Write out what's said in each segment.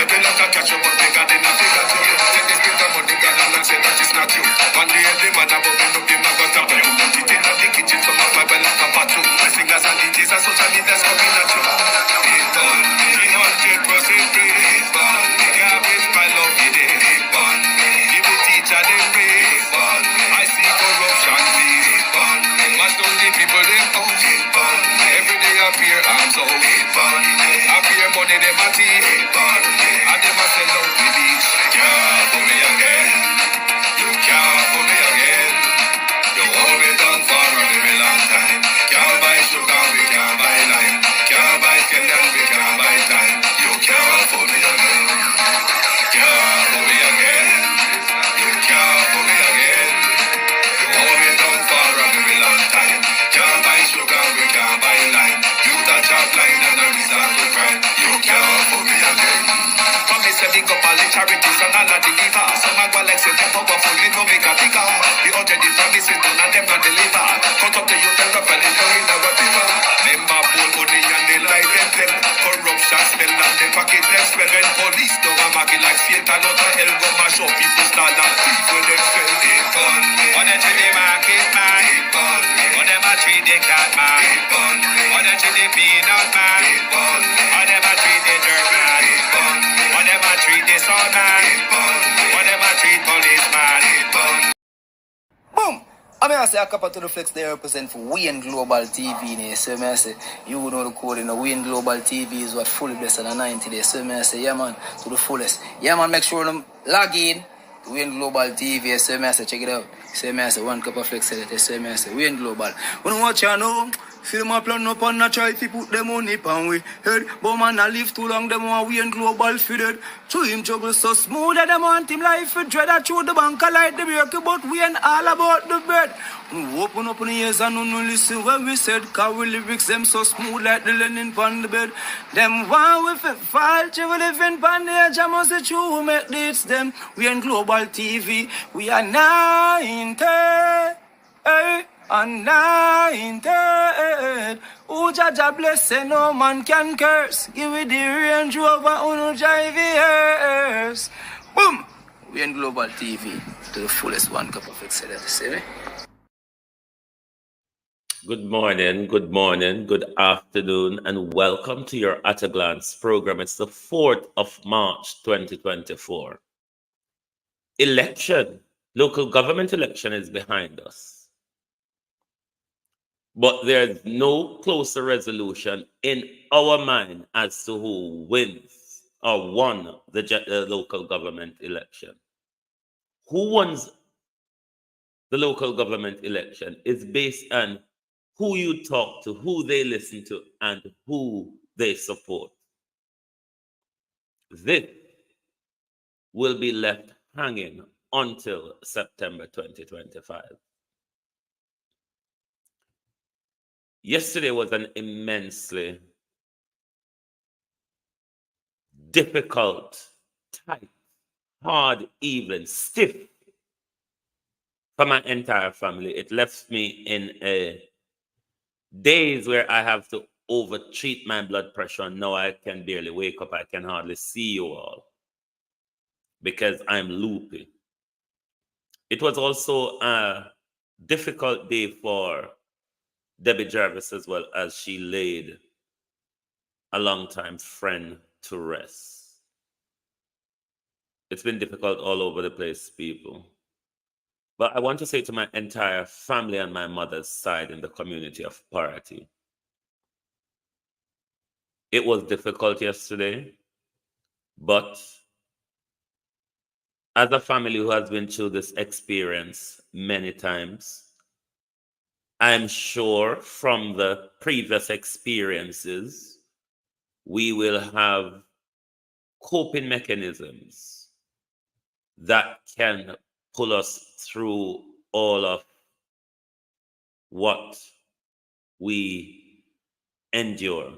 Say they like a catch up, but they got in a figure too. Say they spend the money, got and say that is not you. One day the man above them up him a got up. You put it in the kitchen, some of my well like a pot too. The singers and DJs and social media's coming at you. It on me, 100% free. It on me, garbage my love it. It on me, give the teacher them pay. It on me, I see corruption please. It on me, mash down the people them out. It on me, every day appear arms out. It on me, appear money them a thief. It on me, and them a sell out the beach. Can't for me again. You can't for me again. You hold me down for a very long time. Can't buy sugar, we can't buy lime. Can't buy Kenyan, we can't buy time. You can't for me again. Can't for me again. You can't for me again. You hold me down for a very long time. Can't buy sugar, we can't buy lime. You touch a line and a resort to crime. You can't for me again. Come me say big up all the charities and all of the giver. Some a go like say them powerful, me no make a bigger. The other the promises done and them not deliver. Cut up the youth and rap and they don't in our river. Member bold money and they lie them tell. Corruption smell and they pocket them smell. When police don't a market like Satan out of hell go mash up people start and thief when them sell. It on me. What they treat the market man. It on me. What them a treat the cat man. It on me. What they treat the peanut man. It on me. What them a treat the dirt man. It on me. What them a treat the sun man. It on me. What them a treat policeman. It on me. Boom! I mean, I say a couple to the flex they represent for Wayne Global TV. There. So I say, you know the code in the Wayne Global TV is what fully blessed on 90 days. So I say, yeah man, to the fullest. Yeah man, make sure them log in to Wayne Global TV. So I say, check it out. So I say, one cup of flex. So I say, Wayne Global. When you watch you know, see them a plan up and a try to put them on it and we head. But man, I live too long, them want Wayne Global fitted. To him juggle so smooth that them want him life for dread. I throw the bank, I like the break, but we ain't all about the bread. We open up in the ears and no listen when we said, cause we lyrics them so smooth like the linen on the bed. Them one with a fall, we live in bandage, I must say true, we make this them. We in Global TV, we are 90, and 90. Who Jaja bless, say no man can curse. Give it the Range Rover, who no drive yours. Boom! We in Global TV to the fullest one cup of excellence, see me? Good morning, good afternoon, and welcome to your At a Glance program. It's the 4th of March, 2024. Local government election is behind us. But there's no closer resolution in our mind as to who wins or won the local government election. Who wins the local government election is based on who you talk to, who they listen to, and who they support. This will be left hanging until September 2025. Yesterday was an immensely difficult, tight, hard evening, stiff for my entire family. It left me in a days where I have to over-treat my blood pressure, and now I can barely wake up. I can hardly see you all because I'm loopy. It was also a difficult day for Debbie Jarvis as well, as she laid a longtime friend to rest. It's been difficult all over the place, people. But I want to say to my entire family on my mother's side in the community of Parati, it was difficult yesterday, but as a family who has been through this experience many times, I'm sure from the previous experiences, we will have coping mechanisms that can pull us through all of what we endure.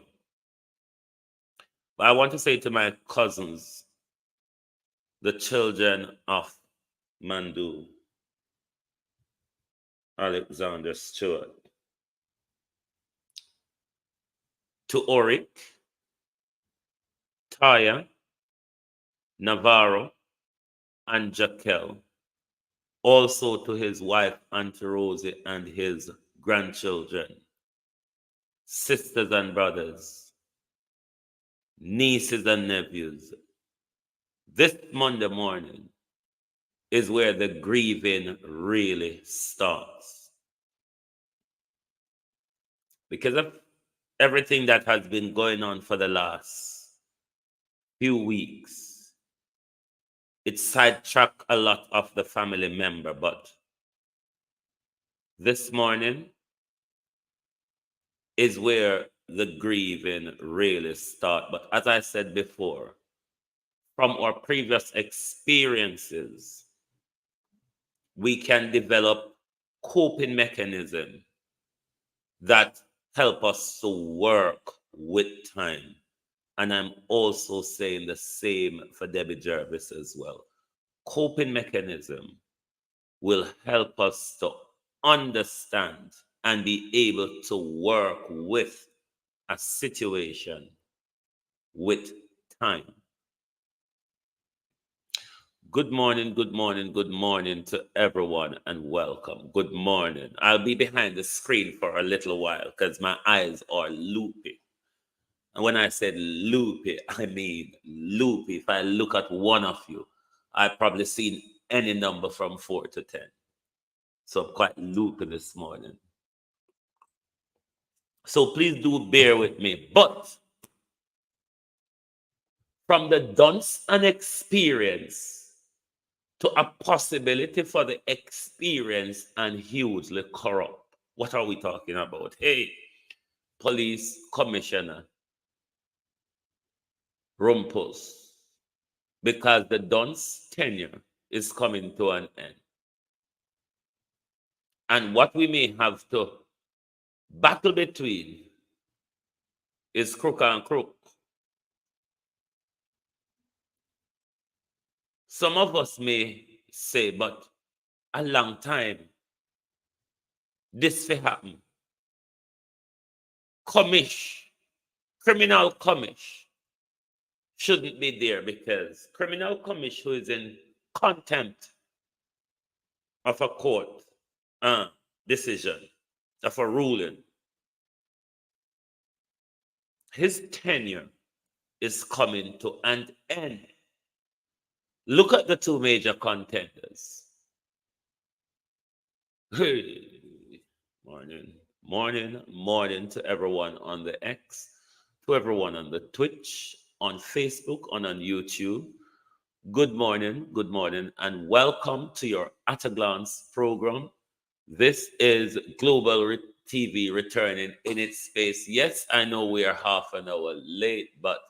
But I want to say to my cousins, the children of Mandu, Alexander Stewart, to Oric, Taya, Navarro, and Jaquel. Also to his wife, Auntie Rosie, and his grandchildren, sisters and brothers, nieces and nephews. This Monday morning is where the grieving really starts. Because of everything that has been going on for the last few weeks, it sidetracked a lot of the family member. But this morning is where the grieving really starts. But as I said before, from our previous experiences, we can develop coping mechanism that help us to work with time. And I'm also saying the same for Debbie Jervis as well. Coping mechanism will help us to understand and be able to work with a situation with time. Good morning, good morning, good morning to everyone and welcome. Good morning. I'll be behind the screen for a little while because my eyes are loopy. And when I said loopy, I mean loopy. If I look at one of you, I've probably seen any number from 4 to 10. So I'm quite loopy this morning. So please do bear with me. But from the dunce and experience to a possibility for the experience and hugely corrupt. What are we talking about? Hey, police commissioner Rumpus, because the Don's tenure is coming to an end. And what we may have to battle between is crook and crook. Some of us may say, but a long time, this will happen. Criminal commish shouldn't be there because criminal commish who is in contempt of a court decision, of a ruling, his tenure is coming to an end. Look at the two major contenders. Hey, morning to everyone on the X, to everyone on the Twitch, on Facebook, on YouTube. Good morning, and welcome to your At a Glance program. This is Global TV returning in its space. Yes, I know we are half an hour late, but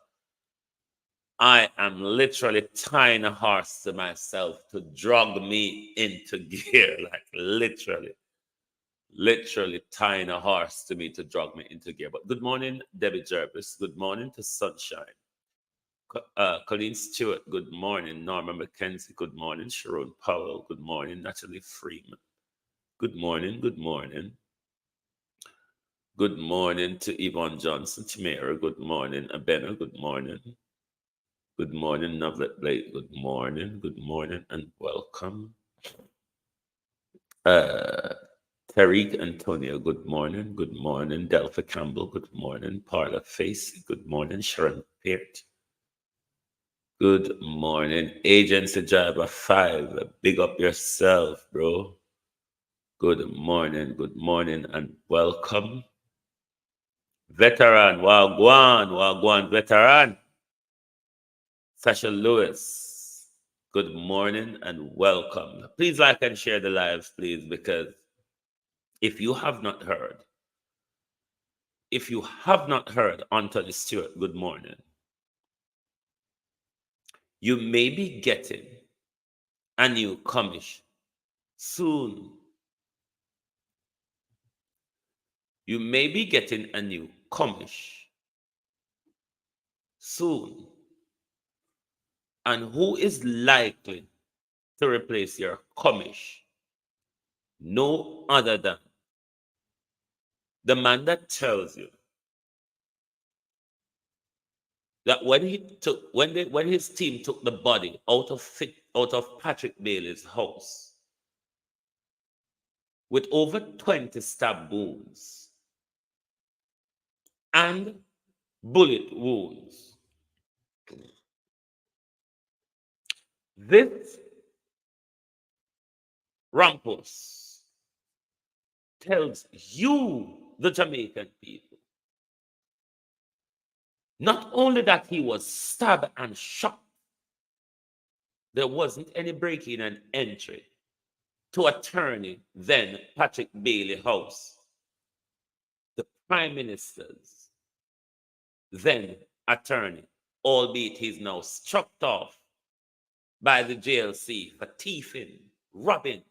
I am literally tying a horse to myself to drag me into gear, like literally tying a horse to me to drag me into gear. But good morning, Debbie Jervis. Good morning to Sunshine. Colleen Stewart, good morning. Norma McKenzie, good morning. Sharon Powell, good morning. Natalie Freeman, good morning. Good morning to Yvonne Johnson. Chimera, good morning. Abena, good morning. Good morning, Novlet Blake. Good morning, and welcome. Tariq Antonio, good morning. Delpha Campbell, good morning. Parla Face, good morning. Sharon Peart, good morning. Agency Driver 5, big up yourself, bro. Good morning, and welcome. Veteran, Wagwan, veteran. Sasha Lewis, good morning and welcome. Please like and share the lives, please, because if you have not heard Anthony Stewart, good morning, you may be getting a new commish soon. You may be getting a new commish soon. And who is likely to replace your commish? No other than the man that tells you that when his team took the body out of Patrick Bailey's house with over 20 stab wounds and bullet wounds, this Rampus tells you, the Jamaican people, not only that he was stabbed and shot, there wasn't any break-in and entry to attorney then Patrick Bailey House, the Prime Minister's then attorney, albeit he's now struck off by the JLC for thieving, robbing,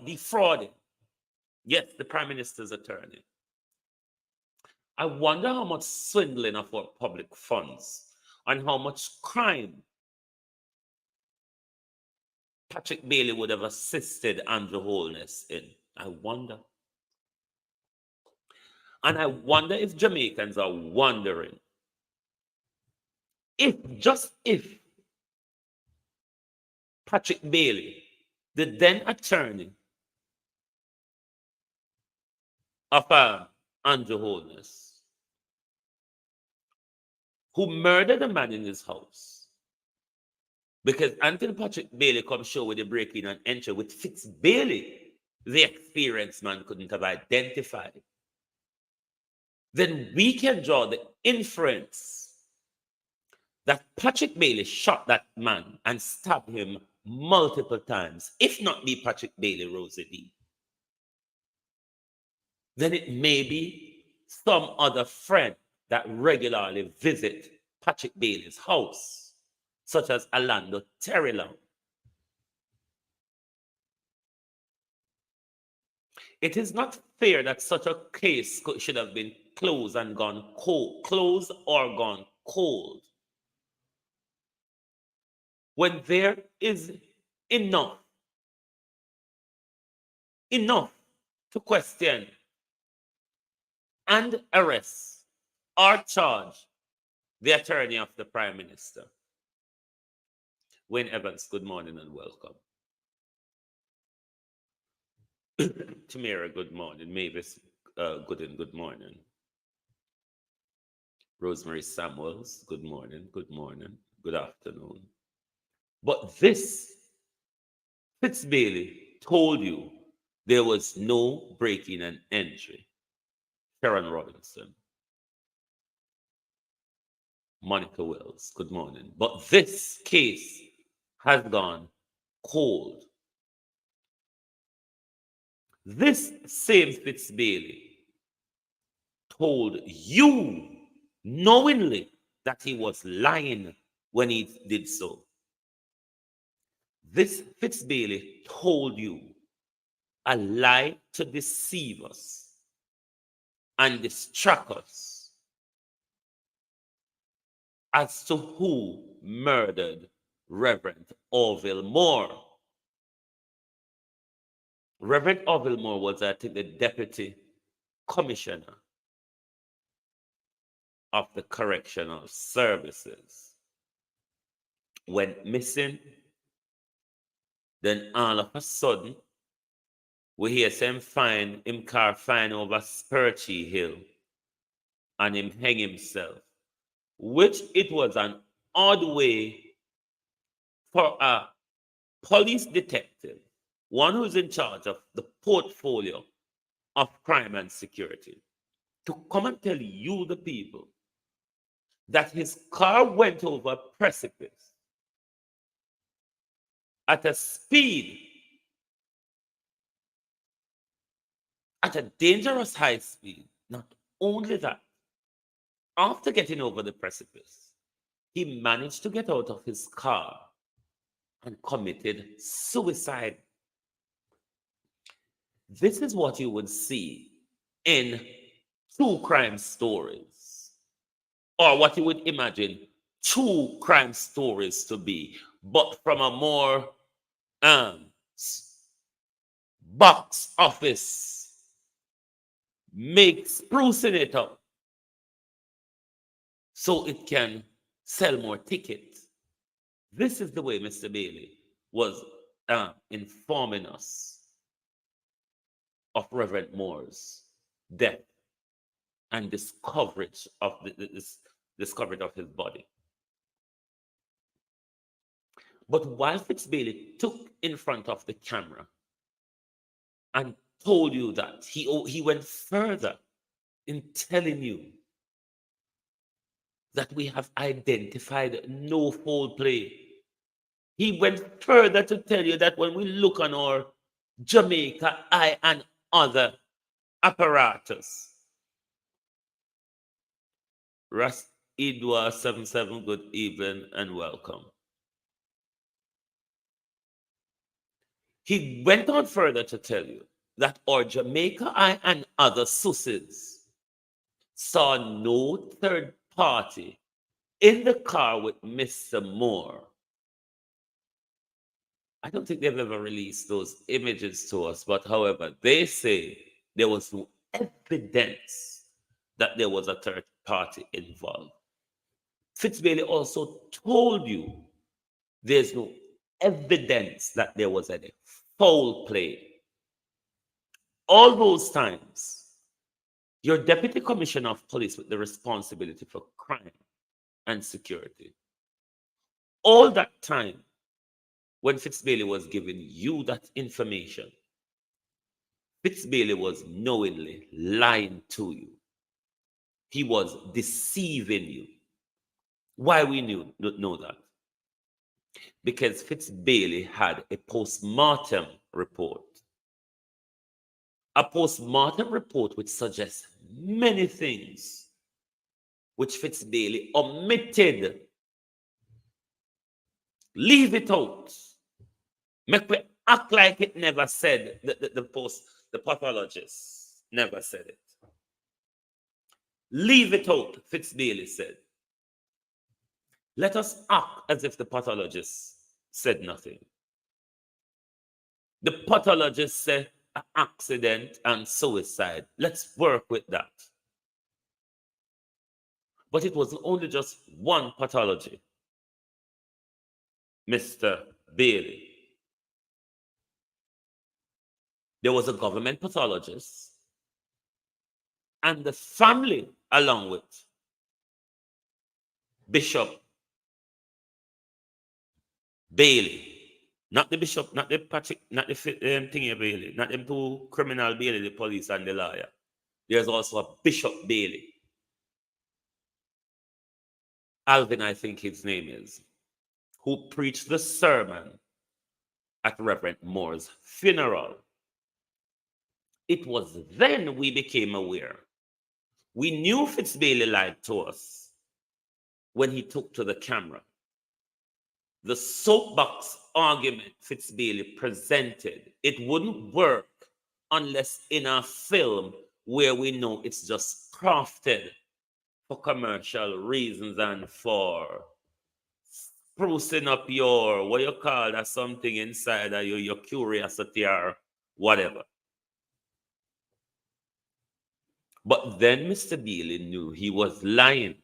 defrauding. Yes, the Prime Minister's attorney. I wonder how much swindling of our public funds and how much crime Patrick Bailey would have assisted Andrew Holness in. I wonder. And I wonder if Jamaicans are wondering if Patrick Bailey, the then attorney of Andrew Holness, who murdered a man in his house, because until Patrick Bailey comes show with the break-in and entry with Fitz Bailey, the experienced man couldn't have identified, then we can draw the inference that Patrick Bailey shot that man and stabbed him multiple times. If not be Patrick Bailey, Rosie D, then it may be some other friend that regularly visit Patrick Bailey's house, such as Orlando Terrylow. It is not fair that such a case should have been closed and gone cold, closed or gone cold, when there is enough to question and arrest or charge the attorney of the Prime Minister. Wayne Evans, good morning and welcome. Tamira, good morning. Mavis, good morning. Rosemary Samuels, good morning, good afternoon. But this, Fitz Bailey told you there was no break-in and entry. Sharon Robinson. Monica Wells, good morning. But this case has gone cold. This same Fitz Bailey told you knowingly that he was lying when he did so. This Fitz Bailey told you a lie to deceive us and distract us as to who murdered Reverend Orville Moore. Reverend Orville Moore was, I think, the deputy commissioner of the correctional services. Went missing. Then all of a sudden, we hear him car find over Spurchie Hill and him hang himself, which it was an odd way for a police detective, one who's in charge of the portfolio of crime and security, to come and tell you, the people, that his car went over a precipice at a speed, at a dangerous high speed. Not only that, after getting over the precipice, he managed to get out of his car and committed suicide. This is what you would see in true crime stories, or what you would imagine true crime stories to be, but from a more box office, sprucing it up so it can sell more tickets. This is the way Mr. Bailey was informing us of Reverend Moore's death and discovery of this discovery of his body. But while Fitzbailey took in front of the camera and told you that, he went further in telling you that we have identified no foul play. He went further to tell you that when we look on our Jamaica Eye and other apparatus, Ras Idwa 77, good evening and welcome. He went on further to tell you that our Jamaica Eye and other sources saw no third party in the car with Mr. Moore. I don't think they've ever released those images to us, but however, they say there was no evidence that there was a third party involved. Fitzbailey also told you there's no evidence that there was any foul play. All those times, your deputy commissioner of police with the responsibility for crime and security, all that time when Fitzbailey was giving you that information, Fitzbailey was knowingly lying to you. He was deceiving you. Why we know that? Because Fitzbailey had a post-mortem report. A post-mortem report which suggests many things which Fitzbailey omitted. Leave it out. Make we act like it never said. The pathologist never said it. Leave it out, Fitzbailey said. Let us act as if the pathologist said nothing. The pathologist said an accident and suicide. Let's work with that. But it wasn't only just one pathology, Mr. Bailey. There was a government pathologist and the family along with Bishop Bailey. Not the bishop, not the Patrick, not the thingy Bailey, not them two criminal Bailey, the police and the lawyer. There's also a Bishop Bailey. Alvin, I think his name is, who preached the sermon at Reverend Moore's funeral. It was then we became aware. We knew Fitzbailey lied to us when he took to the camera. The soapbox argument Fitzbailey presented, it wouldn't work unless in a film where we know it's just crafted for commercial reasons and for sprucing up your, what you call that, something inside of your curiosity or whatever. But then Mr. Bailey knew he was lying.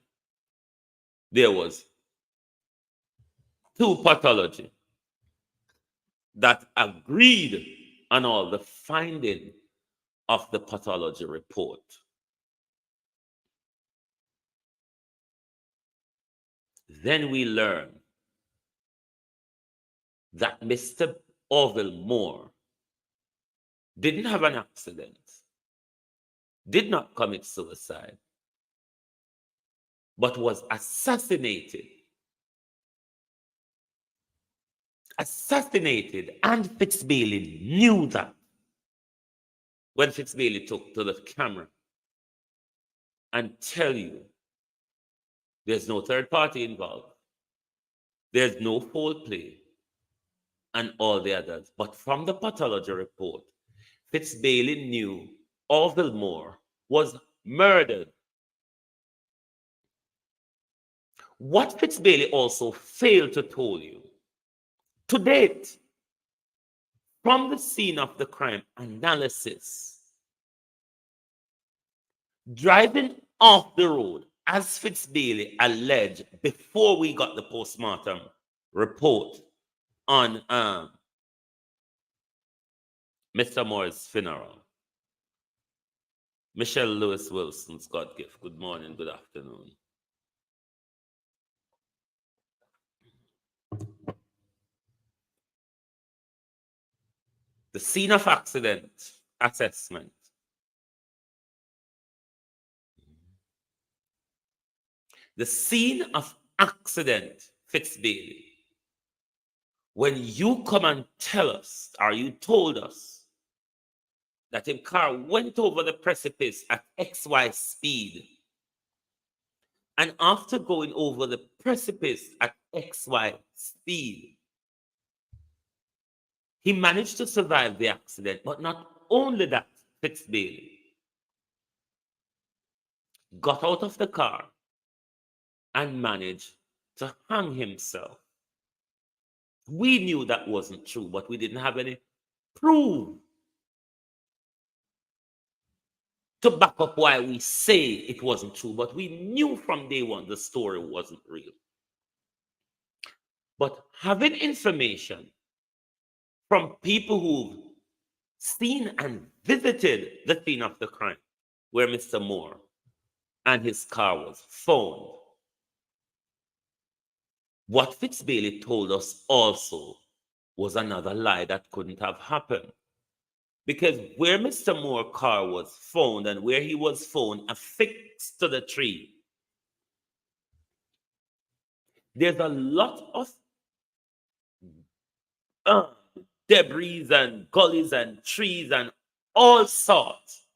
There was two pathology that agreed on all the finding of the pathology report. Then we learn that Mr. Orville Moore didn't have an accident, did not commit suicide, but was assassinated. And Fitzbailey knew that when Fitzbailey took to the camera and tell you there's no third party involved, there's no foul play, and all the others. But from the pathology report, Fitzbailey knew Orville Moore was murdered. What Fitzbailey also failed to tell you, to date, from the scene of the crime analysis, driving off the road as Fitzbailey alleged before we got the postmortem report on Mr. Moore's funeral, Michelle Lewis Wilson's God gift. Good morning, good afternoon. The scene of accident assessment. The scene of accident, Fitzbailey. When you come and tell us, or you told us, that his car went over the precipice at XY speed, and after going over the precipice at XY speed, he managed to survive the accident. But not only that, Fitzbailey got out of the car and managed to hang himself. We knew that wasn't true, but we didn't have any proof to back up why we say it wasn't true. But we knew from day one the story wasn't real. But having information from people who've seen and visited the scene of the crime where Mr. Moore and his car was found, what Fitzbailey told us also was another lie that couldn't have happened. Because where Mr. Moore's car was found and where he was found affixed to the tree, there's a lot of debris and gullies and trees and all sorts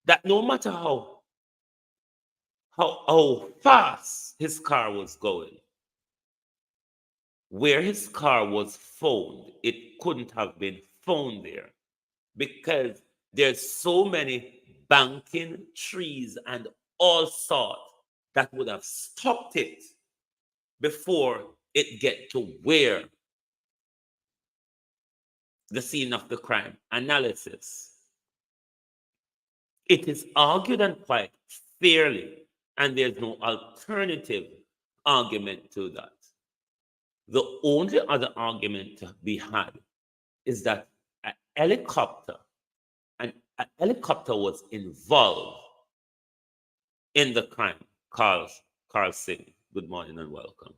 that no matter how fast his car was going, where his car was found, it couldn't have been found there because there's so many banking trees and all sorts that would have stopped it before it get to where the scene of the crime analysis. It is argued and quite fairly, and there's no alternative argument to that. The only other argument to be had is that an helicopter was involved in the crime. Carl Singh, good morning and welcome.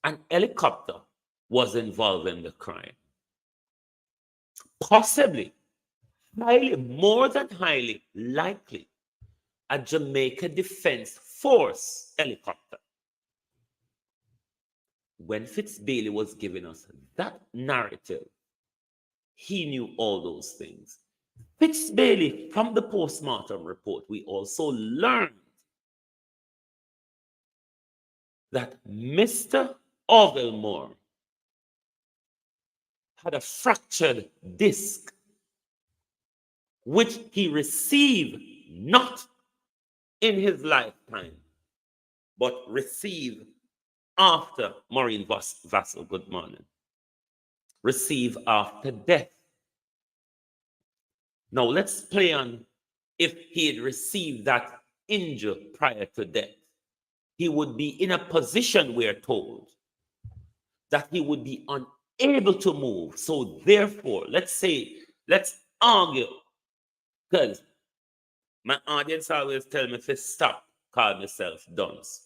An helicopter was involved in the crime. Possibly, more than highly likely, a Jamaica Defense Force helicopter. When Fitzbailey was giving us that narrative, he knew all those things. Fitzbailey, from the postmortem report, we also learned that Mr. Orville Moore had a fractured disc, which he received not in his lifetime, but received after Maureen Vassell, good morning, received after death. Now let's play on if he had received that injury prior to death. He would be in a position, we're told, that he would be unable to move. So therefore, let's argue, because my audience always tell me to stop calling myself dunce.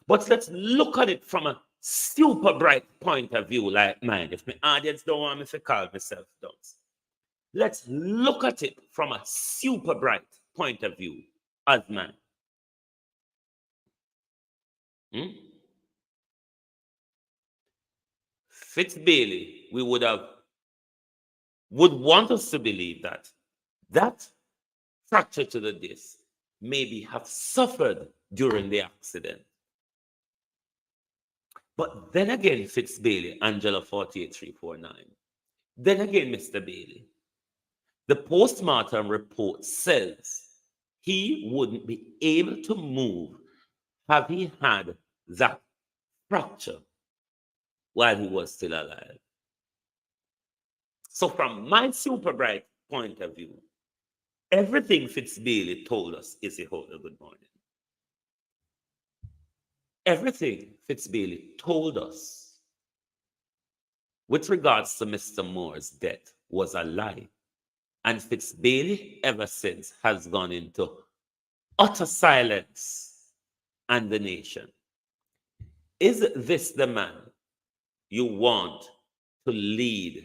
But let's look at it from a super bright point of view like mine. If my audience don't want me to call myself dunce, let's look at it from a super bright point of view as mine. Fitzbailey, we would want us to believe that fracture to the disc maybe have suffered during the accident. But then again, Fitzbailey, Angela 48349, then again, Mr. Bailey, the postmortem report says he wouldn't be able to move had he had that fracture while he was still alive. So from my super bright point of view, everything Fitzbailey told us, is a holder. Good morning. Everything Fitzbailey told us with regards to Mr. Moore's death was a lie. And Fitzbailey, ever since, has gone into utter silence and the nation. Is this the man you want to lead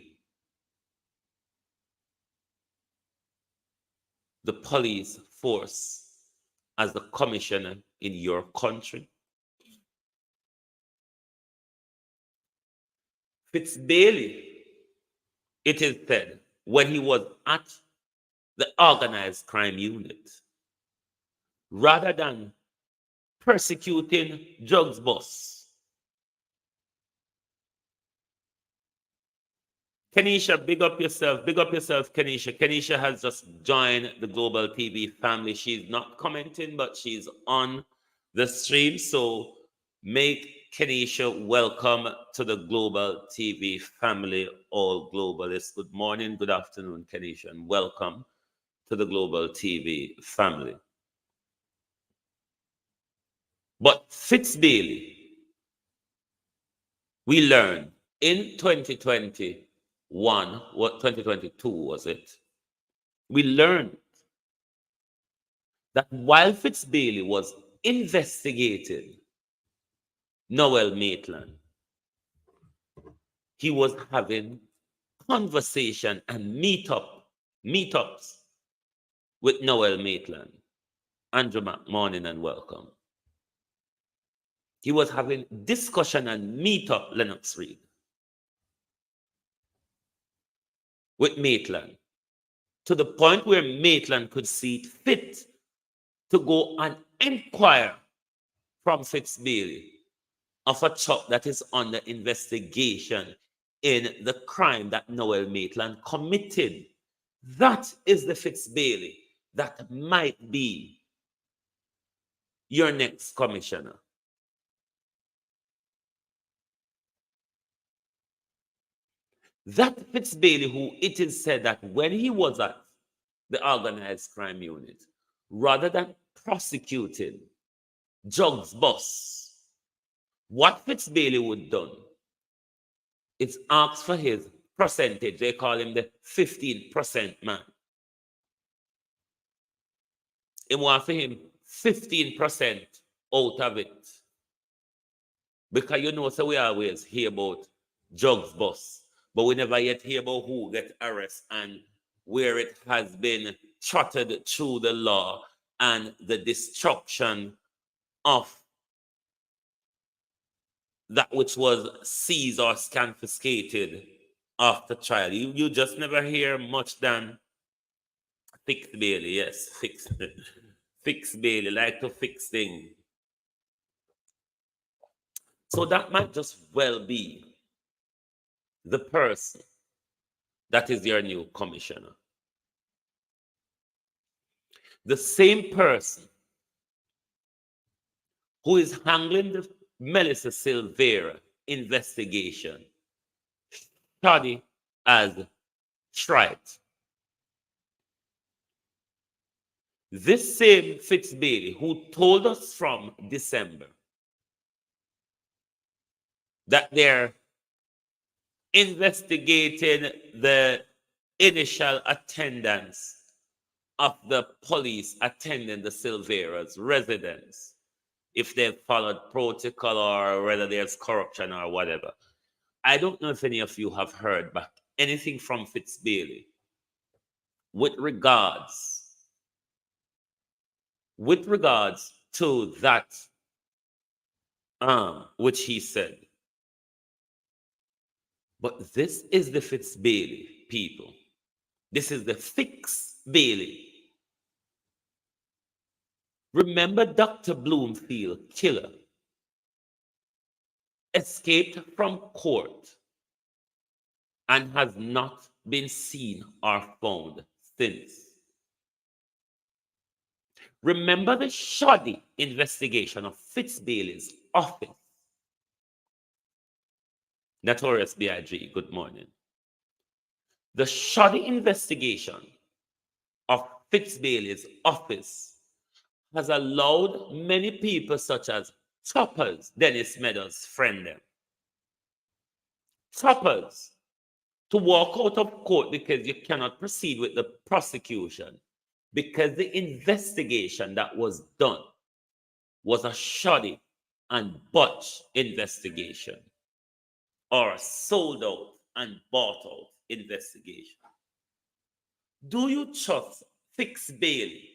the police force as the commissioner in your country? Fitzbailey, it is said, when he was at the organized crime unit, rather than persecuting drugs boss, Kenisha, big up yourself, Kenisha. Kenisha has just joined the Global TV family. She's not commenting, but she's on the stream. So make Kenisha welcome to the Global TV family, all globalists. Good morning, good afternoon, Kenisha, and welcome to the Global TV family. But Fitzbailey, we learned in 2021, what 2022 was it? We learned that while Fitzbailey was investigating Noel Maitland, he was having conversation and meetups with Noel Maitland. Andrew, morning and welcome. He was having discussion and meetup, Lennox Reed, with Maitland, to the point where Maitland could see it fit to go and inquire from Fitzbailey of a truck that is under investigation in the crime that Noel Maitland committed. That is the Fitzbailey that might be your next commissioner. That Fitzbailey, who it is said that when he was at the organized crime unit, rather than prosecuting drugs boss, what Fitzbailey would done is ask for his percentage. They call him the 15% man. They want for him 15% out of it. Because you know, so we always hear about drugs boss, but we never yet hear about who get arrested and where it has been trotted through the law and the destruction of that which was seized or confiscated after trial. You just never hear much than fix Bailey. Yes, fix Bailey, like to fix things. So that might just well be the person that is your new commissioner. The same person who is handling the Melissa Silvera investigation, study as trite. This same Fitzbailey who told us from December that they're investigating the initial attendance of the police attending the Silvera's residence, if they've followed protocol or whether there's corruption or whatever. I don't know if any of you have heard back anything from Fitzbailey with regards to that which he said. But this is the Fitzbailey, people. This is the Fix Bailey. Remember Dr. Bloomfield, killer, escaped from court and has not been seen or found since. Remember the shoddy investigation of Fitzbailey's office. Notorious B.I.G., good morning. The shoddy investigation of Fitzbailey's office has allowed many people such as Toppers, Dennis Meadows' friend them, Toppers, to walk out of court because you cannot proceed with the prosecution because the investigation that was done was a shoddy and botched investigation or a sold out and bought out investigation. Do you trust Fitzbailey,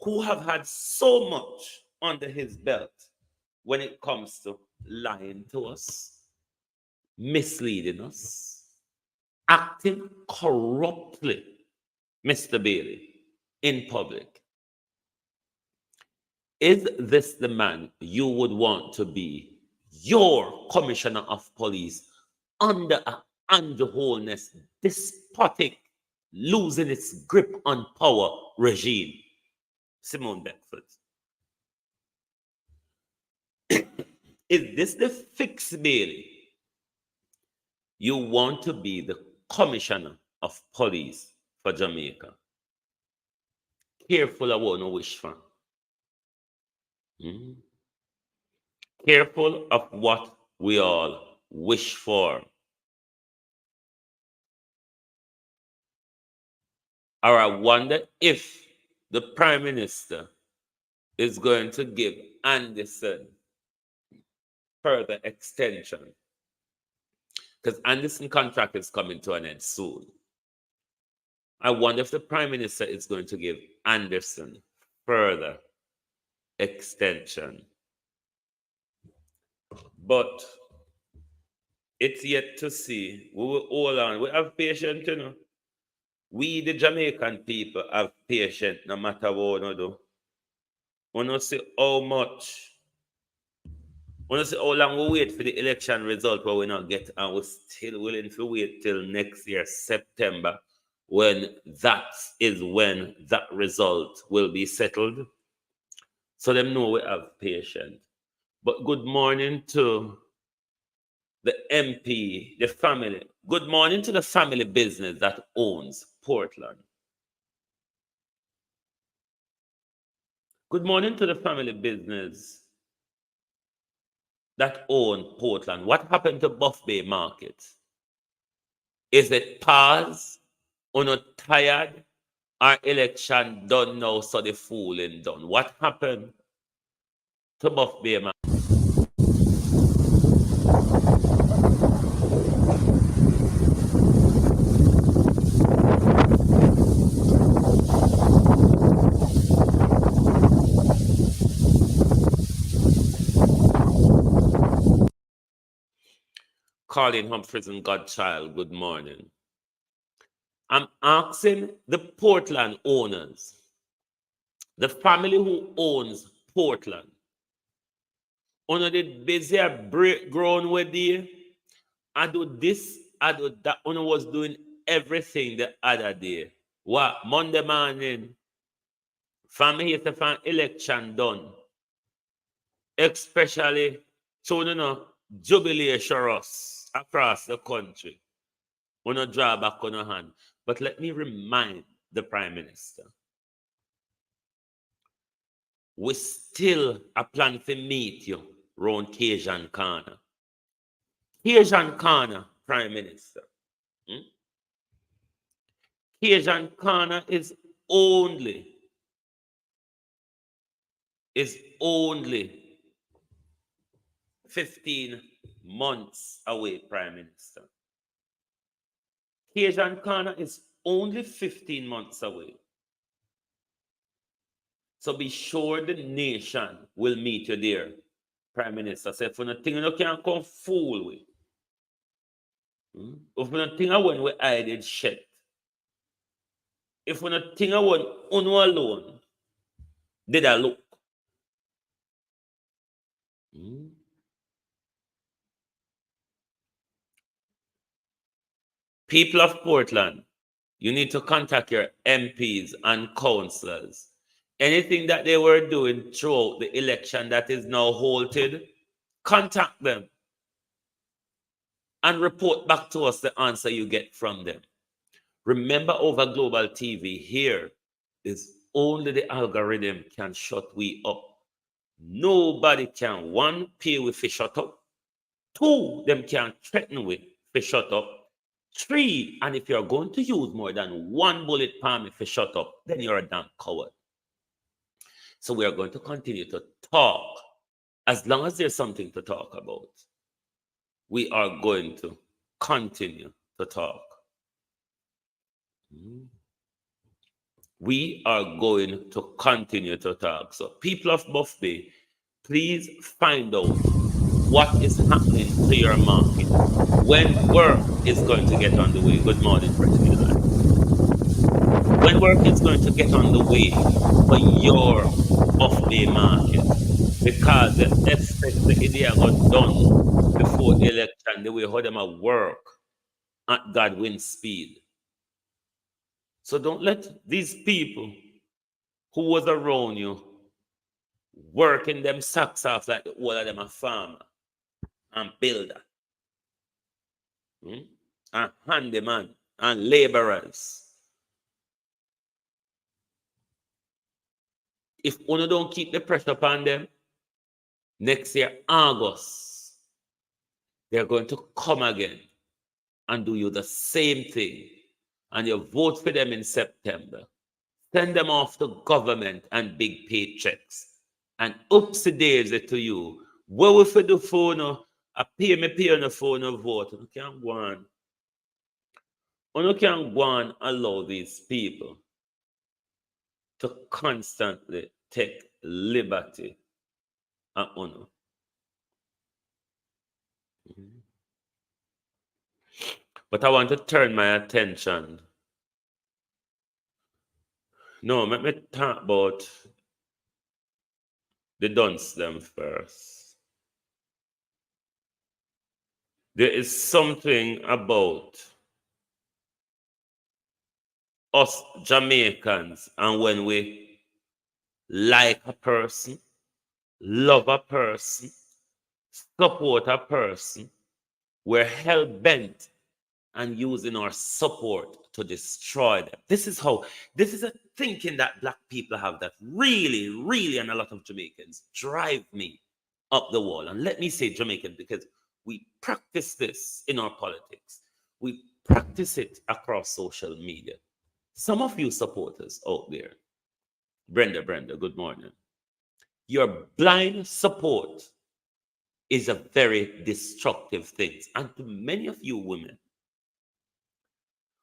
who have had so much under his belt when it comes to lying to us, misleading us, acting corruptly, Mr. Bailey, in public? Is this the man you would want to be your commissioner of police under a underholdness, despotic, losing its grip on power regime? Simone Beckford. Is this the Fitzbailey you want to be the commissioner of police for Jamaica? Careful of what you wish for. Careful of what we all wish for. Or I wonder if the Prime Minister is going to give Anderson further extension, because Anderson contract is coming to an end soon. I wonder if the Prime Minister is going to give Anderson further extension. But it's yet to see. We will hold on. We have patience, you know. We, the Jamaican people, have patience no matter what we do. We don't see how much. We don't see how long we wait for the election result where we not get, and we're still willing to wait till next year, September, when that result will be settled. So them know we have patience. But good morning to the MP, the family. Good morning to the family business that owns Portland. Good morning to the family business that owns Portland. What happened to Buff Bay Market? Is it pause? Or not tired? Our election done now, so the fooling done. What happened to Buff Bay Market? Colin Humphreys and Godchild, good morning. I'm asking the Portland owners, the family who owns Portland, on the busier break ground with you, I do this, I do that. One was doing everything the other day. What? Monday morning, family here to find election done. Especially, so you know, jubilation us across the country. We not draw back on our hand. But let me remind the Prime Minister, we still are planning to meet you around Cajun Corner. Cajun Corner, Prime Minister. Cajun Corner is only 15 months away, Prime Minister. Cajun Corner is only 15 months away. So be sure the nation will meet you there, Prime Minister. So if you don't think you can come fool with, if you don't think when we hide shit, if you don't think when uno alone did a look. People of Portland, you need to contact your MPs and councillors. Anything that they were doing throughout the election that is now halted, contact them and report back to us the answer you get from them. Remember, over global TV here is only the algorithm can shut we up. Nobody can, one, pay with for shut up. Two, them can threaten with for shut up. Three, and if you're going to use more than one bullet palm if you shut up, then you're a damn coward. So we are going to continue to talk. As long as there's something to talk about, we are going to continue to talk. We are going to continue to talk. So people of Buff Bay, please find out what is happening to your market, when work is going to get on the way. Good morning, President. When work is going to get on the way for your Buff Bay market, because the expect the idea got done before the election, the way how them at work at Godwin speed. So don't let these people who was around you working them socks off like all of them a farmer and builder, and handyman and laborers. If one don't keep the pressure upon them, next year, August, they're going to come again and do you the same thing. And you vote for them in September. Send them off to government and big paychecks. And oopsie daisy to you. What we for the phone? I pay on the phone or vote. You can't go on. You can't go on allow these people to constantly take liberty and honor. But I want to turn my attention. No, let me talk about the dunce them first. There is something about us Jamaicans, and when we like a person, love a person, support a person, we're hell-bent and using our support to destroy them. This is a thinking that black people have that really, and a lot of Jamaicans drive me up the wall. And let me say Jamaican because we practice this in our politics. We practice it across social media. Some of you supporters out there, Brenda, good morning. Your blind support is a very destructive thing. And to many of you women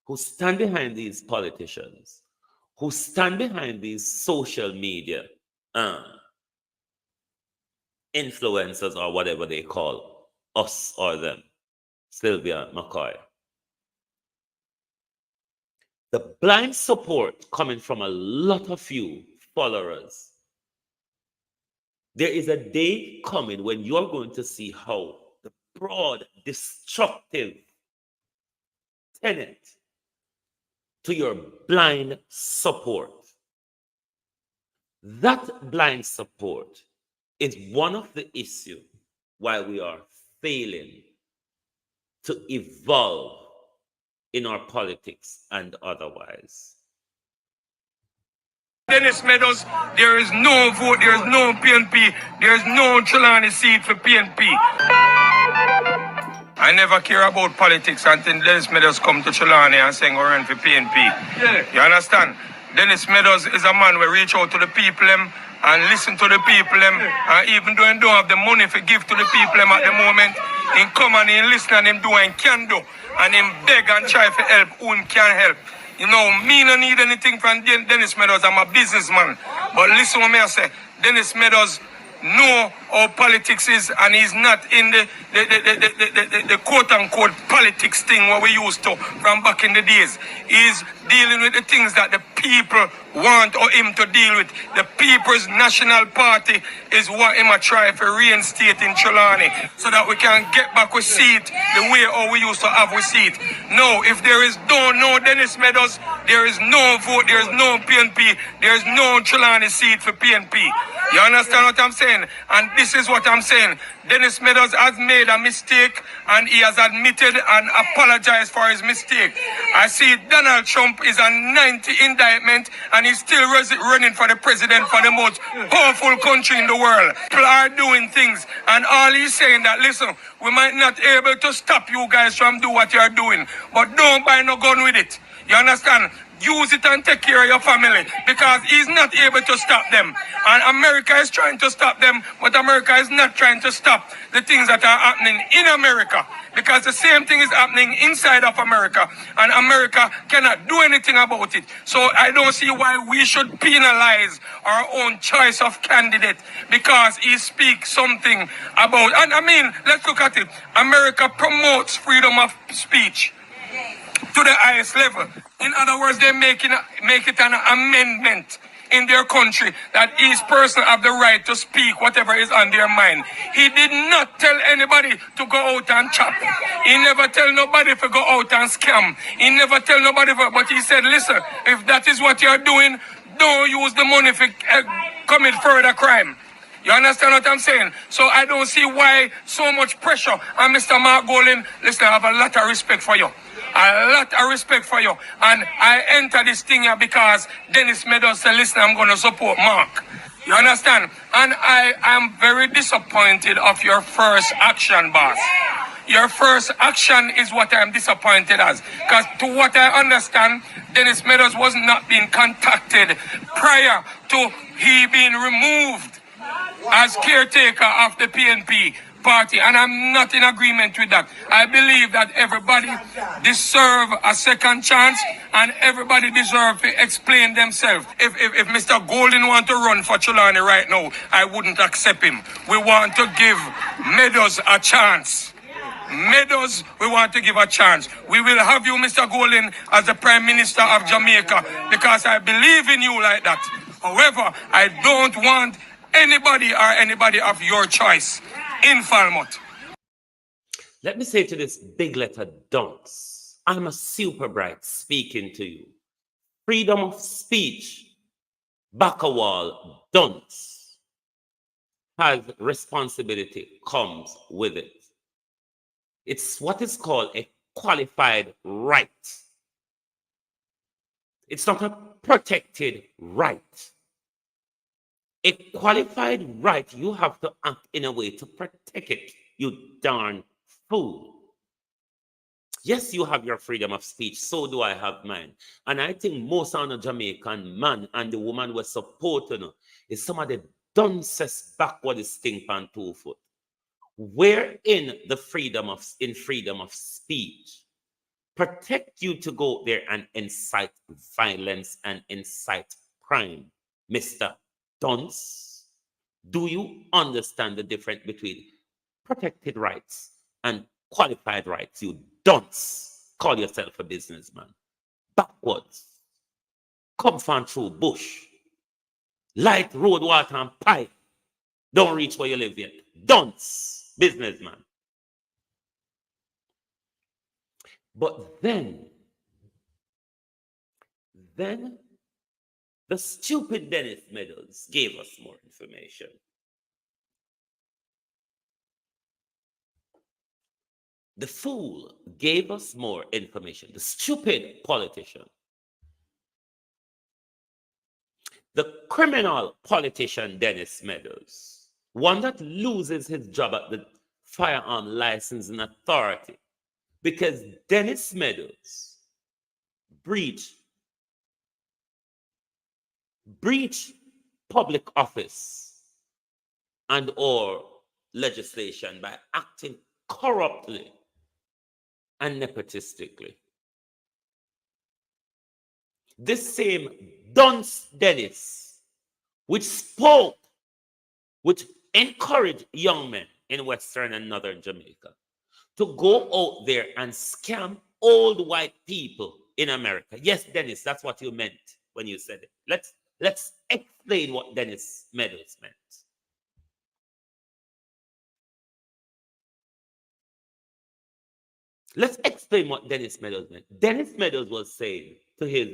who stand behind these politicians, who stand behind these social media influencers or whatever they call us or them, Sylvia McCoy. The blind support coming from a lot of you followers. There is a day coming when you're going to see how the broad, destructive tenet to your blind support. That blind support is one of the issues why we are failing to evolve in our politics and otherwise. Dennis Meadows, there is no vote, there is no PNP, there is no Trelawney seat for PNP. I never care about politics until Dennis Meadows come to Trelawney and saying we're running for PNP. Yeah. You understand? Dennis Meadows is a man who reach out to the people and listen to the people and even though he don't have the money to give to the people at the moment, he come and he listen and him do and can do and him beg and try to help who him can help. You know, me no need anything from Dennis Meadows. I'm a businessman. But listen what I say. Dennis Meadows know how politics is, and he's not in the quote-unquote politics thing what we used to from back in the days. He's dealing with the things that the people want or him to deal with. The People's National Party is what him a try to reinstate in Trelawney so that we can get back with seat the way how we used to have with seat. No, if there is no Dennis Meadows, there is no vote, there is no PNP, there is no Trelawney seat for PNP. You understand what I'm saying? And this is what I'm saying. Dennis Meadows has made a mistake and he has admitted and apologized for his mistake. I see Donald Trump is a 90 indictment and he's still running for the president for the most powerful country in the world. People are doing things and all he's saying that, listen, we might not be able to stop you guys from doing what you're doing, but don't buy no gun with it. You understand? Use it and take care of your family because he's not able to stop them. And America is trying to stop them, but America is not trying to stop the things that are happening in America because the same thing is happening inside of America and America cannot do anything about it. So I don't see why we should penalize our own choice of candidate because he speaks something about, and I mean, let's look at it. America promotes freedom of speech to the highest level. In other words, they make it an amendment in their country that each person have the right to speak whatever is on their mind. He did not tell anybody to go out and chop. He never tell nobody to go out and scam. He never tell nobody, but he said, listen, if that is what you're doing, don't use the money to commit further crime. You understand what I'm saying? So I don't see why so much pressure. And Mr. Mark Golin, listen, I have a lot of respect for you. A lot of respect for you. And I enter this thing here because Dennis Meadows said, listen, I'm going to support Mark. You understand? And I am very disappointed of your first action, boss. Your first action is what I'm disappointed as. Because to what I understand, Dennis Meadows was not being contacted prior to he being removed as caretaker of the PNP party, and I'm not in agreement with that. I believe that everybody deserves a second chance and everybody deserves to explain themselves. If Mr. Golden want to run for Trelawney right now, I wouldn't accept him. We want to give Meadows a chance. Meadows, we want to give a chance. We will have you, Mr. Golden, as the Prime Minister of Jamaica because I believe in you like that. However, I don't want anybody of your choice in Falmouth. Let me say to this big letter dunce, I'm a super bright speaking to you. Freedom of speech, back a wall, dunce, has responsibility, comes with it. It's what is called a qualified right. It's not a protected right. A qualified right, you have to act in a way to protect it, you darn fool. Yes, you have your freedom of speech, so do I have mine. And I think most of the Jamaican man and the woman we're supporting is some of the duncest backwardest thing on 2 foot. Where in freedom of speech protect you to go there and incite violence and incite crime, Mr. Dunce? Do you understand the difference between protected rights and qualified rights? You dunce. Call yourself a businessman. Backwards. Come from through bush. Light, road, water, and pipe. Don't reach where you live yet. Dunce. Businessman. But then the stupid Dennis Meadows gave us more information. The fool gave us more information. The stupid politician. The criminal politician Dennis Meadows, one that loses his job at the Firearm Licensing Authority because Dennis Meadows breached public office and or legislation by acting corruptly and nepotistically. This same Dunce Dennis, which encouraged young men in Western and Northern Jamaica to go out there and scam old white people in America. Yes, Dennis, that's what you meant when you said it. Let's explain what Dennis Meadows meant. Let's explain what Dennis Meadows meant. Dennis Meadows was saying to his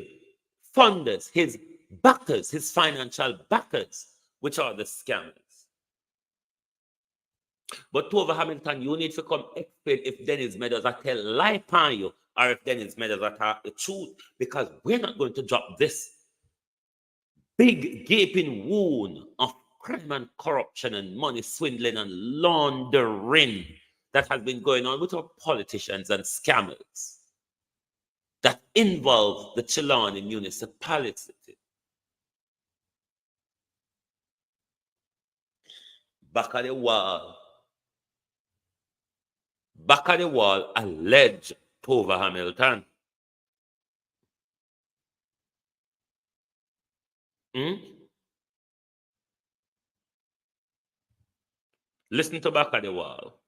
funders, his backers, his financial backers, which are the scammers. But Tova Hamilton, you need to come explain if Dennis Meadows are tell lie upon you or if Dennis Meadows are talk the truth, because we're not going to drop this big gaping wound of crime and corruption and money swindling and laundering that has been going on with our politicians and scammers that involve the Chilani municipality. Back of the wall, alleged Tova Hamilton. Listen to back of the wall.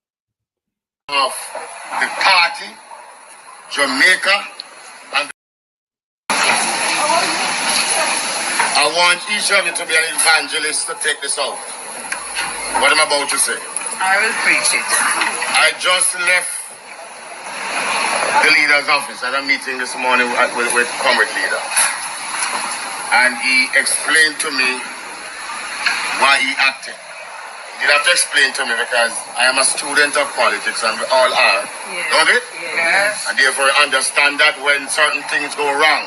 Of the party, Jamaica, and I want each of you to be an evangelist to take this out. What I'm about to say. I will preach it. I just left the leader's office at a meeting this morning with Comrade Leader. And he explained to me why he acted. He didn't have to explain to me because I am a student of politics and we all are. Yes. Don't it? Yes. And therefore understand that when certain things go wrong,